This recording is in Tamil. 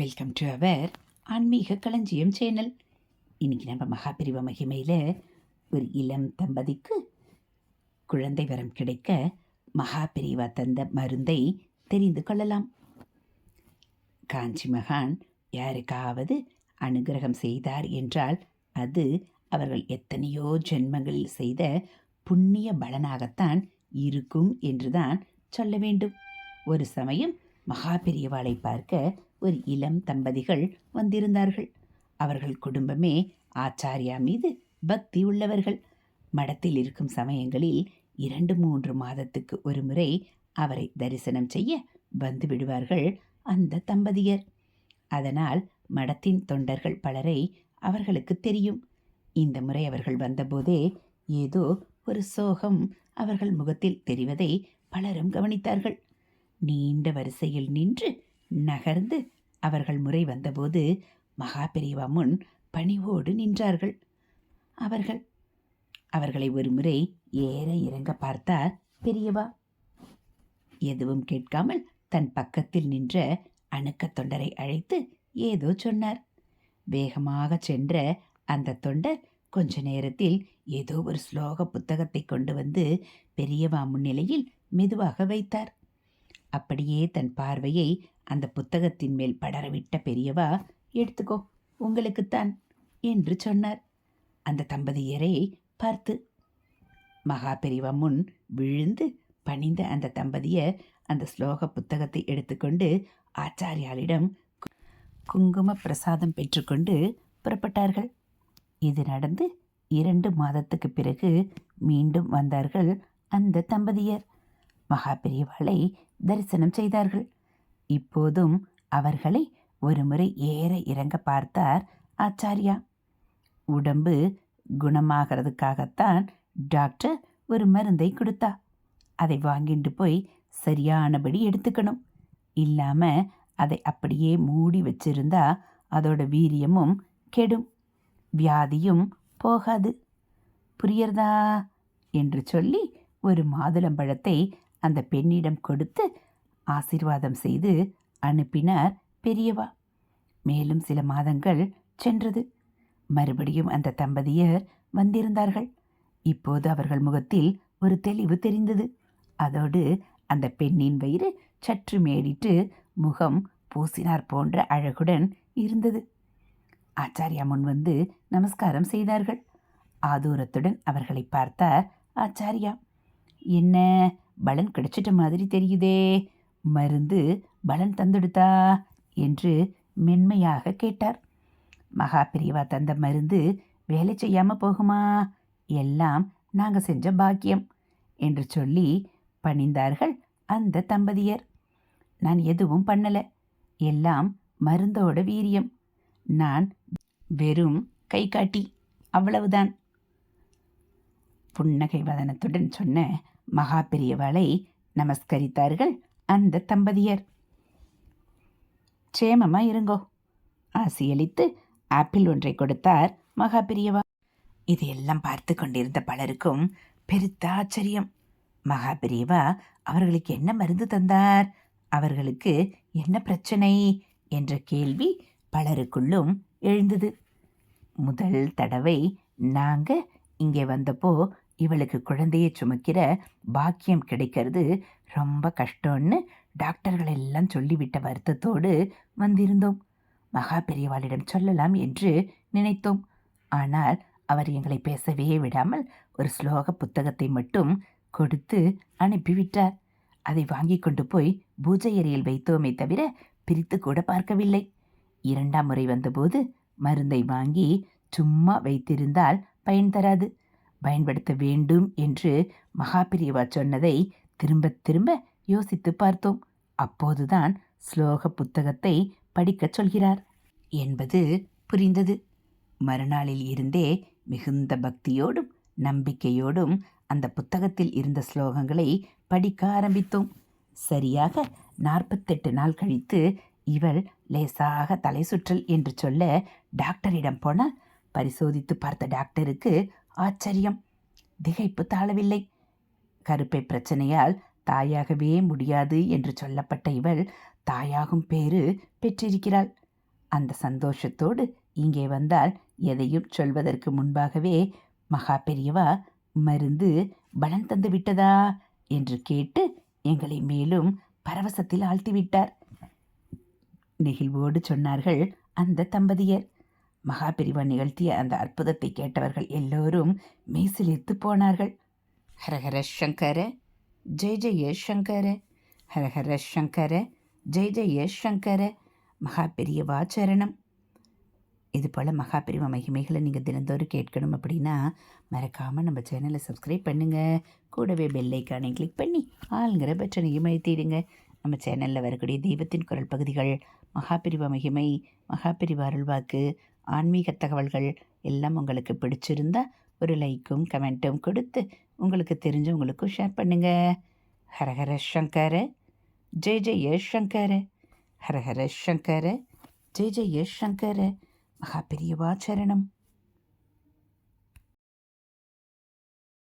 வெல்கம் டு அவர் ஆன்மீக களஞ்சியம் சேனல். இன்னைக்கு நம்ம மகாபிரிவ மகிமையில் ஒரு இளம் தம்பதிக்கு குழந்தை வரம் கிடைக்க மகாபிரிவா தந்த மருந்தை தெரிந்து கொள்ளலாம். காஞ்சி மகான் யாருக்காவது அனுகிரகம் செய்தார் என்றால் அது அவர்கள் எத்தனையோ ஜென்மங்களில் செய்த புண்ணிய பலனாகத்தான் இருக்கும் என்றுதான் சொல்ல வேண்டும். ஒரு சமயம் மகாபெரியவாளை பார்க்க ஒரு இளம் தம்பதிகள் வந்திருந்தார்கள். அவர்கள் குடும்பமே ஆச்சாரியா மீது பக்தி உள்ளவர்கள். மடத்தில் இருக்கும் சமயங்களில் 2-3 மாதத்துக்கு ஒரு முறை அவரை தரிசனம் செய்ய வந்து விடுவார்கள் அந்த தம்பதியர். அதனால் மடத்தின் தொண்டர்கள் பலரை அவர்களுக்கு தெரியும். இந்த முறை அவர்கள் வந்தபோதே ஏதோ ஒரு சோகம் அவர்கள் முகத்தில் தெரிவதை பலரும் கவனித்தார்கள். நீண்ட வரிசையில் நின்று நகர்ந்து அவர்கள் முறை வந்தபோது மகாபெரிவா முன் பணிவோடு நின்றார்கள். அவர்களை ஒரு முறை ஏற இறங்க பார்த்தார் பெரியவா. எதுவும் கேட்காமல் தன் பக்கத்தில் நின்ற அணுக்க தொண்டரை அழைத்து ஏதோ சொன்னார். வேகமாக சென்ற அந்த தொண்டர் கொஞ்ச நேரத்தில் ஏதோ ஒரு ஸ்லோக புத்தகத்தை கொண்டு வந்து பெரியவா முன்னிலையில் மெதுவாக வைத்தார். அப்படியே தன் பார்வையை அந்த புத்தகத்தின் மேல் படரவிட்ட பெரியவா, எடுத்துக்கோ, உங்களுக்குத்தான் என்று சொன்னார். அந்த தம்பதியரை பார்த்து மகா பெரியவா முன் விழுந்து பணிந்த அந்த தம்பதியர் அந்த ஸ்லோக புத்தகத்தை எடுத்துக்கொண்டு ஆச்சாரியாளிடம் குங்கும பிரசாதம் பெற்றுக்கொண்டு புறப்பட்டார்கள். இது நடந்து 2 மாதத்துக்கு பிறகு மீண்டும் வந்தார்கள் அந்த தம்பதியர். மகா பெரியவாளை தரிசனம் செய்தார்கள். இப்போதும் அவர்களை ஒரு முறை ஏற இறங்க பார்த்தார் ஆச்சாரியா. உடம்பு குணமாகிறதுக்காகத்தான் டாக்டர் ஒரு மருந்தை கொடுத்தா. அதை வாங்கிட்டு போய் சரியானபடி எடுத்துக்கணும். இல்லாமல் அதை அப்படியே மூடி வச்சிருந்தா அதோட வீரியமும் கெடும், வியாதியும் போகாது. புரியறதா என்று சொல்லி ஒரு மாதுளம்பழத்தை அந்த பெண்ணிடம் கொடுத்து ஆசீர்வாதம் செய்து அனுப்பினார் பெரியவா. மேலும் சில மாதங்கள் சென்றது. மறுபடியும் அந்த தம்பதியர் வந்திருந்தார்கள். இப்போது அவர்கள் முகத்தில் ஒரு தெளிவு தெரிந்தது. அதோடு அந்த பெண்ணின் வயிறு சற்று மேடிட்டு முகம் பூசினார் போன்ற அழகுடன் இருந்தது. ஆச்சாரியா முன் வந்து நமஸ்காரம் செய்தார்கள். ஆதூரத்துடன் அவர்களை பார்த்தார் ஆச்சாரியா. என்ன பலன் கிடைச்சிட்ட மாதிரி தெரியுதே, மருந்து பலன் தந்துடுதா என்று மென்மையாக கேட்டார். மகா பெரியவா தந்த மருந்து வேலை செய்யாமல் போகுமா? எல்லாம் நாங்கள் செஞ்ச பாக்கியம் என்று சொல்லி பணிந்தார்கள் அந்த தம்பதியர். நான் எதுவும் பண்ணலை, எல்லாம் மருந்தோட வீரியம். நான் வெறும் கை காட்டி, அவ்வளவுதான். புன்னகை வதனத்துடன் சொன்ன மகா பெரியவாளை நமஸ்கரித்தார்கள் அந்த தம்பதியர். சேமமா இருங்கோ, ஆசியளித்து ஆப்பிள் ஒன்றை கொடுத்தார் மகா பெரியவா. இதையெல்லாம் பார்த்து கொண்டிருந்த பலருக்கும் பெருத்த ஆச்சரியம். மகா பெரியவா அவர்களுக்கு என்ன மருந்து தந்தார், அவர்களுக்கு என்ன பிரச்சனை என்ற கேள்வி பலருக்குள்ளும் எழுந்தது. முதல் தடவை நாங்கள் இங்கே வந்தப்போ இவளுக்கு குழந்தையை சுமக்கிற பாக்கியம் கிடைக்கிறது ரொம்ப கஷ்டம்னு டாக்டர்கள் எல்லாம் சொல்லிவிட்ட வருத்தத்தோடு வந்திருந்தோம். மகா பெரியவாளிடம் சொல்லலாம் என்று நினைத்தோம். ஆனால் அவர் எங்களை பேசவே விடாமல் ஒரு ஸ்லோக புத்தகத்தை மட்டும் கொடுத்து அனுப்பிவிட்டார். அதை வாங்கி கொண்டு போய் பூஜை அறையில் வைத்தோமே தவிர பிரித்து கூட பார்க்கவில்லை. 2ஆம் முறை வந்தபோது மருந்தை வாங்கி சும்மா வைத்திருந்தால் பயன் தராது, பயன்படுத்த வேண்டும் என்று மகா பெரியவா சொன்னதை திரும்ப திரும்ப யோசித்து பார்த்தோம். அப்போதுதான் ஸ்லோக புத்தகத்தை படிக்கச் சொல்கிறார் என்பது புரிந்தது. மறுநாளில் இருந்தே மிகுந்த பக்தியோடும் நம்பிக்கையோடும் அந்த புத்தகத்தில் இருந்த ஸ்லோகங்களை படிக்க ஆரம்பித்தோம். சரியாக 48 நாள் கழித்து இவள் லேசாக தலை சுற்றல் என்று சொல்ல டாக்டரிடம் போனால் பரிசோதித்து பார்த்த டாக்டருக்கு ஆச்சரியம், திகைப்பு தாழவில்லை. கருப்பை பிரச்சனையால் தாயாகவே முடியாது என்று சொல்லப்பட்ட இவள் தாயாகும் பேறு பெற்றிருக்கிறாள். அந்த சந்தோஷத்தோடு இங்கே வந்தால் எதையும் சொல்வதற்கு முன்பாகவே மகா பெரியவா மருந்து பலன் தந்து விட்டதா என்று கேட்டு எங்களை மேலும் பரவசத்தில் ஆழ்த்திவிட்டார். நெகிழ்வோடு சொன்னார்கள் அந்த தம்பதியர். மகா பெரியவா நிகழ்த்திய அந்த அற்புதத்தை கேட்டவர்கள் எல்லோரும் மெய்சிலிர்த்து போனார்கள். ஹரஹர சங்கர ஜெய ஜெய சங்கர, ஹரஹர சங்கர ஜெய ஜெய சங்கர, மகா பெரியவா சரணம். இது போல் மகா பெரியவா மகிமைகளை நீங்கள் தினந்தோறும் கேட்கணும் அப்படின்னா மறக்காமல் நம்ம சேனலை சப்ஸ்கிரைப் பண்ணுங்கள். கூடவே பெல் ஐக்கானை கிளிக் பண்ணி ஆளுங்கிற பட்டனையும் அழுத்திடுங்க. நம்ம சேனலில் வரக்கூடிய தெய்வத்தின் குரல் பகுதிகள், மகா பெரியவா மகிமை, மகா பெரியவா அருள்வாக்கு, ஆன்மீக தகவல்கள் எல்லாம் உங்களுக்கு பிடிச்சிருந்தா ஒரு லைக்கும் கமெண்ட்டும் கொடுத்து உங்களுக்கு தெரிஞ்சவங்களுக்கும் ஷேர் பண்ணுங்கள். ஹரஹர சங்கர ஜெய ஜெய சங்கர, ஹரஹர சங்கர ஜெய ஜெய சங்கர, மகா பெரியவா சரணம்.